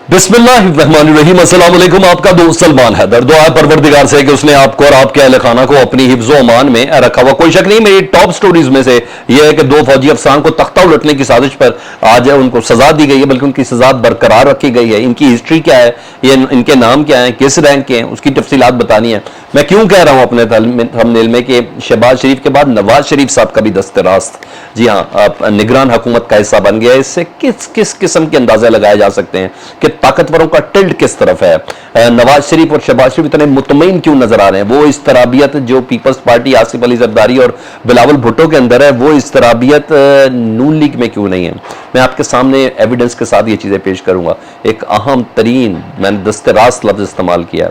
बिस्मिल्लाहिर्रहमानिर्रहीम। अस्सलाम वालेकुम। आपका दोस्त सलमान हैदर। दुआ परवरदिगार से कि उसने आपको और आपके अहले खाना को अपनी हिफ्ज़ो अमान में रखा हुआ। कोई शक नहीं, मेरी टॉप स्टोरीज में से यह है कि दो फौजी अफसरान को तख्ता उलटने की साजिश पर आज उनको सजा दी गई है, बल्कि उनकी सजा बरकरार रखी गई है। इनकी हिस्ट्री क्या है, ये इनके नाम क्या है, किस रैंक के हैं, उसकी तफसीलात बतानी है। मैं क्यों कह रहा हूं अपने थंबनेल में कि शहबाज शरीफ के बाद नवाज शरीफ साहब का भी दस्ते रास्त, जी हाँ, निगरान हुकूमत का हिस्सा बन गया है। इससे किस किस किस्म के अंदाजे लगाए जा सकते हैं कि ताकतवरों का टिल्ट किस तरफ है। नवाज शरीफ और शहबाज शरीफ इतने मुतमईन क्यों नजर आ रहे हैं? वो इस तराबियत जो पीपल्स पार्टी आसिफ अली जरदारी और बिलावल भुट्टो के अंदर है, वो इस तराबियत नून लीग में क्यों नहीं है? मैं आपके सामने एविडेंस के साथ ये चीजें पेश करूंगा। एक अहम तरीन मैंने दस्ते रास्त लफ्ज इस्तेमाल किया,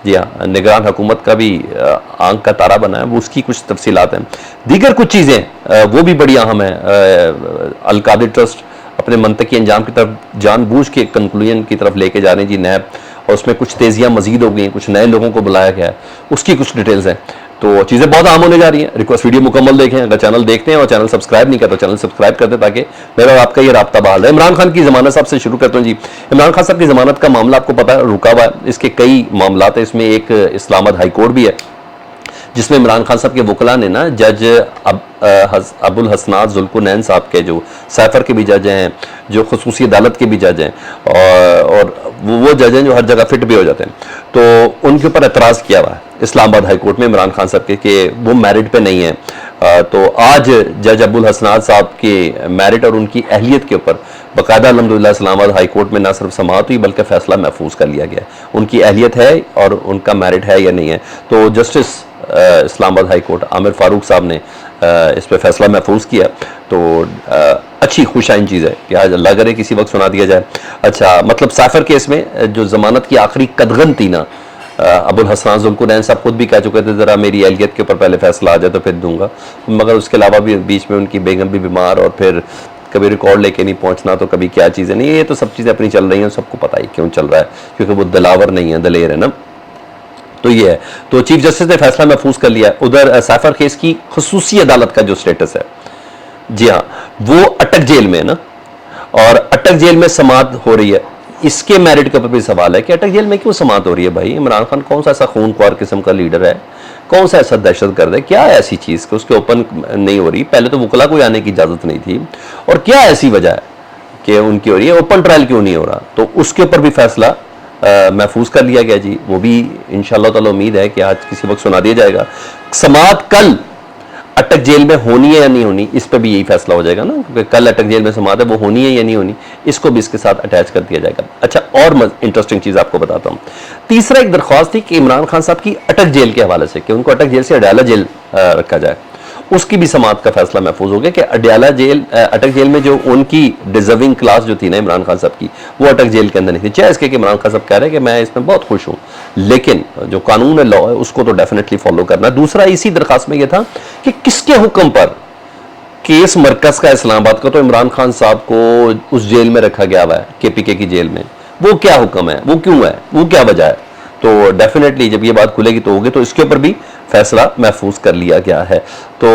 जी हाँ, निगरान हुकूमत का भी आंख का तारा बना है, वो उसकी कुछ तफसीलात हैं। दीगर कुछ चीज़ें वो भी बड़ी अहम है। अल-कादिर ट्रस्ट अपने मंतकी अंजाम की तरफ जानबूझ के कंक्लूजन की तरफ लेके जा रहे हैं जी नैब, और उसमें कुछ तेजियां मजीद हो गई हैं, कुछ नए लोगों को बुलाया गया है, उसकी कुछ डिटेल्स हैं। तो चीज़ें बहुत आम होने जा रही हैं। रिक्वेस्ट वीडियो मुकम्मल देखें। अगर चैनल देखते हैं और चैनल सब्सक्राइब नहीं करते तो चैनल सब्सक्राइब कर दें, ताकि मेरा और आपका ये राब्ता बहाल है। इमरान खान की जमानत साहब से शुरू करता हूँ जी। इमरान खान साहब की जमानत का मामला आपको पता है रुका हुआ है। इसके कई मामलात है। इसमें एक इस्लामाबाद हाई कोर्ट भी है, जिसमें इमरान खान साहब के वकला ने ना जज अबुल हसनात जुल्कुनैन साहब के, जो सैफर के भी जज हैं, जो खसूसी अदालत के भी जज हैं, और वो जज हैं जो हर जगह फिट भी हो जाते हैं, तो उनके ऊपर एतराज़ किया हुआ है इस्लामाबाद हाई कोर्ट में इमरान खान साहब के कि वो मैरिट पे नहीं है। तो आज जज अबुल हसनात साहब के मैरिट और उनकी अहलियत के ऊपर बाकायदा अल्हम्दुलिल्लाह इस्लामाबाद हाई कोर्ट में न सिर्फ समाअत हुई बल्कि फैसला महफूज कर लिया गया। उनकी अहलियत है और उनका मैरिट है या नहीं है। तो justice Islamabad high court Aamir Farooq साहब ने इस पर फैसला महफूज किया। तो अच्छी खुशाइन चीज़ है कि आज अल्लाह करे किसी वक्त सुना दिया जाए। अच्छा, मतलब सैफर केस में जो जमानत की आखिरी कदगन थी ना, अबुल हसनात जुल्कुनैन साहब खुद भी कह चुके थे ज़रा मेरी अहलियत के ऊपर पहले फैसला आ जाए तो फिर दूंगा, मगर उसके अलावा भी बीच में उनकी बेगम भी बीमार, और फिर कभी रिकॉर्ड लेके नहीं पहुंचना, तो कभी क्या चीज़ें नहीं, ये तो सब चीज़ें अपनी चल रही हैं, सबको पता ही क्यों चल रहा है, क्योंकि वो दिलावर नहीं है, दलेर है ना। तो ये है। तो चीफ जस्टिस ने फैसला महफूज कर लिया। उधर सैफर केस की खसूसी अदालत का जो स्टेटस है, जी हाँ, वो अटक जेल में है ना, और अटक जेल में समाअत हो रही है। इसके मेरिट के ऊपर भी सवाल है कि अटक जेल में क्यों समाअत हो रही है? भाई, इमरान खान कौन सा ऐसा खूनख्वार किस्म का लीडर है, कौन सा ऐसा दहशतगर्द है, क्या ऐसी चीज़ कि उसके ओपन नहीं हो रही? पहले तो वकला को आने की इजाज़त नहीं थी, और क्या ऐसी वजह है कि उनकी हो रही है? ओपन ट्रायल क्यों नहीं हो रहा? तो उसके ऊपर भी फैसला महफूज कर लिया गया जी। वो भी इंशाअल्लाह ताला उम्मीद है कि आज किसी वक्त सुना दिया जाएगा। समाअत कल अटक जेल में होनी है या नहीं होनी, इस पर भी यही फैसला हो जाएगा ना, क्योंकि कल अटक जेल में समाअत है, वो होनी है या नहीं होनी, इसको भी इसके साथ अटैच कर दिया जाएगा। अच्छा, और इंटरेस्टिंग चीज़ आपको बताता हूँ। तीसरा एक दरख्वास्त थी कि इमरान खान साहब की अटक जेल के हवाले से, कि उनको अटक जेल से अडयाला जेल रखा जाए, उसकी भी समाअत का फैसला महफूज हो गया कि अडयाला जेल, अटक जेल में जो उनकी डिजर्विंग क्लास जो थी ना इमरान खान साहब की, वो अटक जेल के अंदर नहीं थी। चाहे इसके कि इमरान खान साहब कह रहे हैं कि मैं इसमें बहुत खुश हूँ, लेकिन जो कानून है, लॉ है, उसको तो डेफिनेटली फॉलो करना। दूसरा इसी दरखास्त में यह था कि किसके हुक्म पर केस मरकज का इस्लामाबाद का, तो इमरान खान साहब को उस जेल में रखा गया हुआ है, KPK की जेल में, वो क्या हुक्म है, वो क्यों है, वो क्या वजह है? तो डेफिनेटली जब ये बात खुलेगी तो होगी। तो इसके ऊपर भी फैसला महफूज कर लिया गया है। तो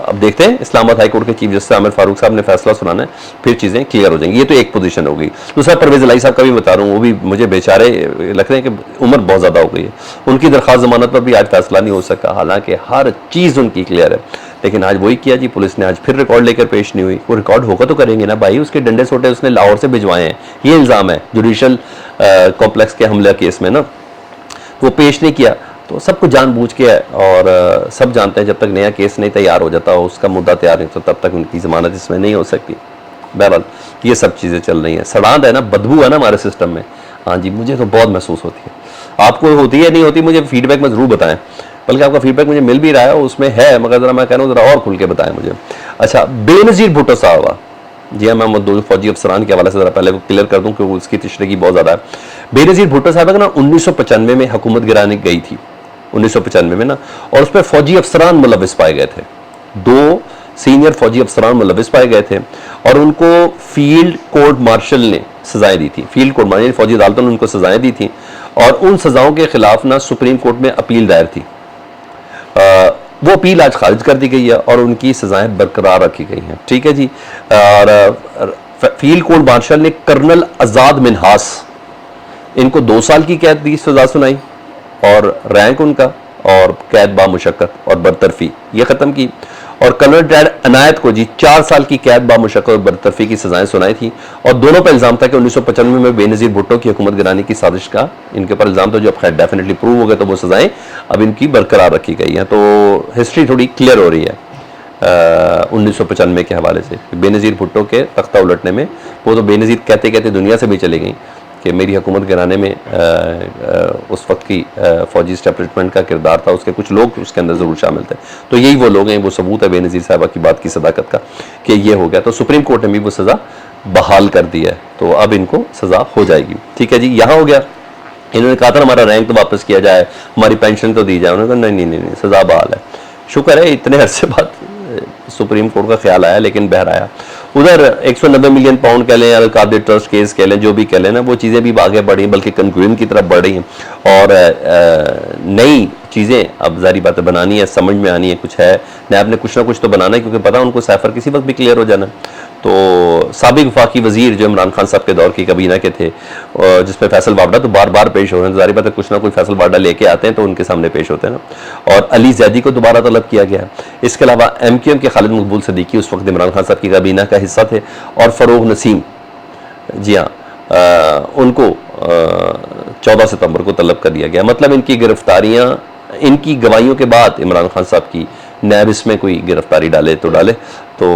अब देखते हैं, इस्लामाबाद हाई कोर्ट के चीफ जस्टिस आमिर फारूक साहब ने फैसला सुनाना है, फिर चीज़ें क्लियर हो जाएंगी। ये तो एक पोजीशन हो गई। दूसरा परवेज इलाही साहब का भी बता रहा हूँ, वो भी मुझे बेचारे लग रहे हैं कि उम्र बहुत ज़्यादा हो गई है, उनकी दरख्वास्त जमानत पर भी आज फैसला नहीं हो सका, हालांकि हर चीज़ उनकी क्लियर है। लेकिन आज वही किया जी, पुलिस ने आज फिर रिकॉर्ड लेकर पेश नहीं हुई। वो रिकॉर्ड होगा तो करेंगे ना भाई, उसके डंडे सोटे उसने लाहौर से भिजवाए हैं, ये इल्ज़ाम है जुडिशल कॉम्प्लेक्स के हमले केस में ना, वो पेश नहीं किया। तो सब कुछ जानबूझ के है, और सब जानते हैं जब तक नया केस नहीं तैयार हो जाता, उसका मुद्दा तैयार नहीं होता, तब तक उनकी जमानत इसमें नहीं हो सकती। बहरहाल ये सब चीज़ें चल रही हैं। सड़ांत है ना, बदबू है ना हमारे सिस्टम में। हाँ जी, मुझे तो बहुत महसूस होती है। आपको होती है नहीं होती, मुझे फीडबैक में ज़रूर बताएं, बल्कि आपका फीडबैक मुझे मिल भी रहा है, उसमें है, मगर ज़रा मैं कह रहा हूँ ज़रा और खुल के बताएं मुझे। अच्छा, बेनज़ीर भुट्टो साहब, जी हाँ, मैं दो फौजी अफसरान के हवाले से ज़रा पहले क्लियर कर दूँ क्योंकि उसकी तशरीह बहुत ज़्यादा है। बेनज़ीर भुट्टो साहब का ना 1995 में हुकूमत गिराने गई थी, 1995 में ना, और उस पर फौजी अफसरान मुलविस पाए गए थे। 2 सीनियर फौजी अफसरान मुलविस पाए गए थे, और उनको फील्ड कोर्ट मार्शल ने सजाएं दी थी। फील्ड कोर्ट मार्शल फौजी अदालतों ने उनको सजाएं दी थी, और उन सजाओं के खिलाफ ना सुप्रीम कोर्ट में अपील दायर थी। वो अपील आज खारिज कर दी गई है और उनकी सजाएं बरकरार रखी गई हैं। ठीक है जी। और फील्ड कोर्ट मार्शल ने कर्नल आजाद मिन्हास इनको 2 साल की कैद की सजा सुनाई और रैंक उनका और कैद बामुशक्कत और बरतरफी ये ख़त्म की। और कर्नल डैड अनायत को जी 4 साल की कैद बामुशक्कत और बरतरफी की सजाएं सुनाई थी। और दोनों पर इल्ज़ाम था कि 1995 में बेनज़ीर भुट्टो की हुकूमत गिराने की साजिश का इनके ऊपर इल्ज़ाम था, जो अब खैर डेफिनेटली प्रूव हो गए, तो वो सजाएं अब इनकी बरकरार रखी गई हैं। तो हिस्ट्री थोड़ी क्लियर हो रही है 1995 के हवाले से। बेनज़ीर भुट्टो के तख्ता उलटने में वो तो बेनज़ीर कहते कहते दुनिया से भी चली गई कि मेरी हुकूमत गिराने में उस वक्त की फौजी इस्टेब्लिशमेंट का किरदार था, उसके कुछ लोग उसके अंदर ज़रूर शामिल थे। तो यही वो लोग हैं, वो सबूत है बेनज़ीर साहबा की बात की सदाकत का कि ये हो गया। तो सुप्रीम कोर्ट ने भी वो सज़ा बहाल कर दी है, तो अब इनको सज़ा हो जाएगी। ठीक है जी, यहाँ हो गया। इन्होंने कहा था हमारा रैंक तो वापस किया जाए, हमारी पेंशन तो दी जाए, उन्होंने कहा नहीं नहीं नहीं, सज़ा बहाल है। शुक्र है इतने अरसे बाद सुप्रीम कोर्ट का ख्याल आया, लेकिन बहर आया। उधर 190 मिलियन पाउंड कह लें या कादिर ट्रस्ट केस कह लें, जो भी कह लें ना, वो चीज़ें भी आगे बढ़ी, बल्कि कंक्लूजन की तरफ बढ़ रही हैं। और नई चीज़ें अब जारी बातें बनानी है, समझ में आनी है, कुछ है नैब ने कुछ ना कुछ तो बनाना है, क्योंकि पता उनको सैफर किसी वक्त भी क्लियर हो जाना। तो साबिक वफाकी वजीर जो इमरान खान साहब के दौर की काबीना के थे, जिसमें फैसल वाबडा तो बार बार पेश हो रहे हैं, जारी बात है कुछ ना कोई फैसल वाबडा लेके आते हैं तो उनके सामने पेश होते हैं ना। और अली जैदी को दोबारा तलब किया गया है। इसके अलावा MQM के खालिद मकबूल सदीकी उस वक्त इमरान खान साहब की काबीना का हिस्सा थे, और फ़रोग नसीम, जी हाँ, उनको 14 सितंबर को तलब कर दिया गया। मतलब इनकी गिरफ्तारियाँ, इनकी गवाहियों के बाद इमरान खान साहब की नैब इसमें कोई गिरफ्तारी डाले तो डाले। तो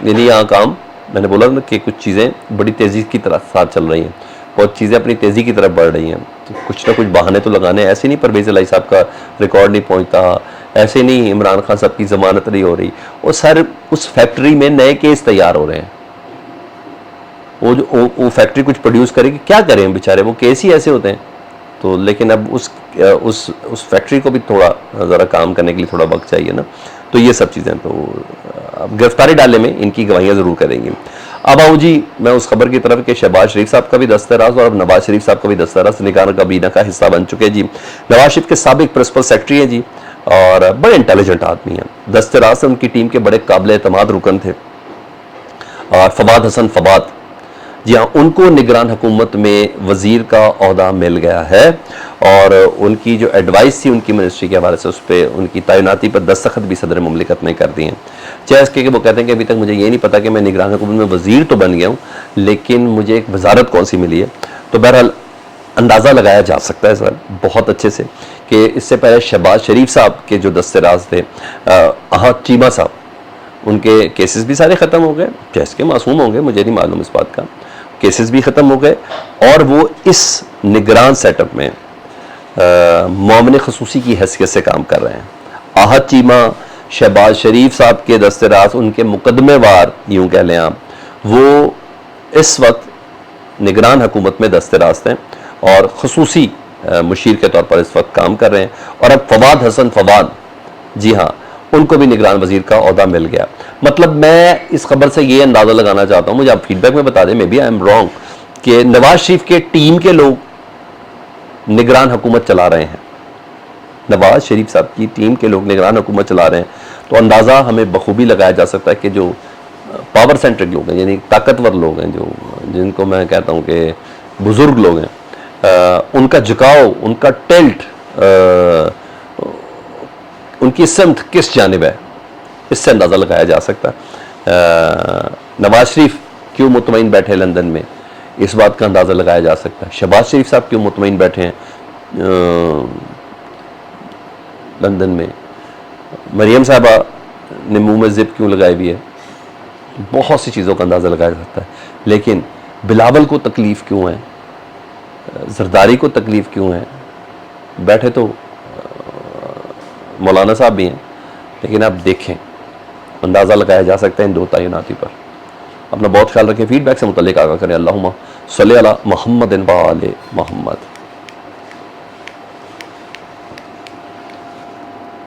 यानी यहाँ काम, मैंने बोला ना कि कुछ चीज़ें बड़ी तेज़ी की तरफ साथ चल रही हैं, बहुत चीज़ें अपनी तेज़ी की तरफ बढ़ रही हैं। तो कुछ ना कुछ बहाने तो लगाने, ऐसे नहीं परवेज़ इलाही साहब का रिकॉर्ड नहीं पहुँचता, ऐसे नहीं इमरान खान साहब की ज़मानत नहीं हो रही, और सर उस फैक्ट्री में नए केस तैयार हो रहे हैं। वो फैक्ट्री कुछ प्रोड्यूस करेगी, क्या करें बेचारे, वो केस ही ऐसे होते हैं। तो लेकिन अब उस फैक्ट्री को भी थोड़ा ज़रा काम करने के लिए थोड़ा वक्त चाहिए ना। तो ये सब चीज़ें, तो अब गिरफ्तारी डालने में इनकी गवाहियाँ ज़रूर करेंगी। अब आऊँ जी मैं उस खबर की तरफ कि शहबाज शरीफ साहब का भी दस्तराज और अब नवाज शरीफ साहब का भी दस्तराज निगाह काबीना का हिस्सा बन चुके हैं जी। नवाज शरीफ के साबिक प्रिंसिपल सेक्रेटरी हैं जी, और बड़े इंटेलिजेंट आदमी हैं। दस्तराज से उनकी टीम के बड़े काबिल एतमाद रुकन थे। और फवाद हसन फवाद, जी हाँ, उनको निगरान हुकूमत में वज़ीर का ओहदा मिल गया है। और उनकी जो एडवाइस थी उनकी मिनिस्ट्री के हवाले से, उस पर उनकी तैनाती पर दस्तखत भी सदर मुमलिकत ने कर दिए हैं। चाहे इसके वो कहते हैं कि अभी तक मुझे ये नहीं पता कि मैं निगरान हुकूमत में वज़ीर तो बन गया हूँ, लेकिन मुझे एक वजारत कौन सी मिली है। तो बहरहाल अंदाज़ा लगाया जा सकता है सर बहुत अच्छे से कि इससे पहले शहबाज शरीफ साहब के जो दस्तराज थे, अहद चीमा साहब, उनके केसेस भी सारे ख़त्म हो गए, जैसे के मासूम होंगे, मुझे नहीं मालूम इस बात का, केसेस भी ख़त्म हो गए। और वो इस निगरान सेटअप में मामले खसूसी की हैसियत से काम कर रहे हैं। अहद चीमा, शहबाज शरीफ साहब के दस्तराज, उनके मुकदमेवार यूँ कह लें आप, वो इस वक्त निगरान हुकूमत में दस्तराज थे और खसूसी मुशीर के तौर पर इस वक्त काम कर रहे हैं। और अब फवाद हसन फवाद, जी हाँ, उनको भी निगरान वजीर का ओहदा मिल गया। मतलब मैं इस खबर से ये अंदाज़ा लगाना चाहता हूँ, मुझे आप फीडबैक में बता दें, maybe I am wrong, कि नवाज शरीफ के टीम के लोग निगरान हुकूमत चला रहे हैं, नवाज शरीफ साहब की टीम के लोग निगरान हुकूमत चला रहे हैं। तो अंदाज़ा हमें बखूबी लगाया जा सकता है कि जो पावर सेंट्रिक लोग हैं, यानी ताकतवर लोग हैं, जो जिनको मैं कहता हूँ कि बुज़ुर्ग लोग हैं, उनका झुकाव, उनका टिल्ट, उनकी सिमत किस जानिब है, इससे अंदाज़ा लगाया जा सकता है। नवाज शरीफ क्यों मुतमईन बैठे लंदन में, इस बात का अंदाज़ा लगाया जा सकता है। शहबाज शरीफ साहब क्यों मुतमईन बैठे हैं लंदन में, मरियम साहबा ने मुंह में ज़िप क्यों लगाई हुई है, बहुत सी चीज़ों का अंदाज़ा लगाया जा सकता है। लेकिन बिलावल को तकलीफ़ क्यों है, जरदारी को तकलीफ़ क्यों है, बैठे तो मौलाना साहब भी हैं, लेकिन आप देखें अंदाज़ा लगाया जा सकता है इन दो तैनाती पर। अपना बहुत ख्याल रखें। फीडबैक से मुतल्लिक आगा करें। अल्लाहुम्मा सल्ली अला मुहम्मद व आले मुहम्मद।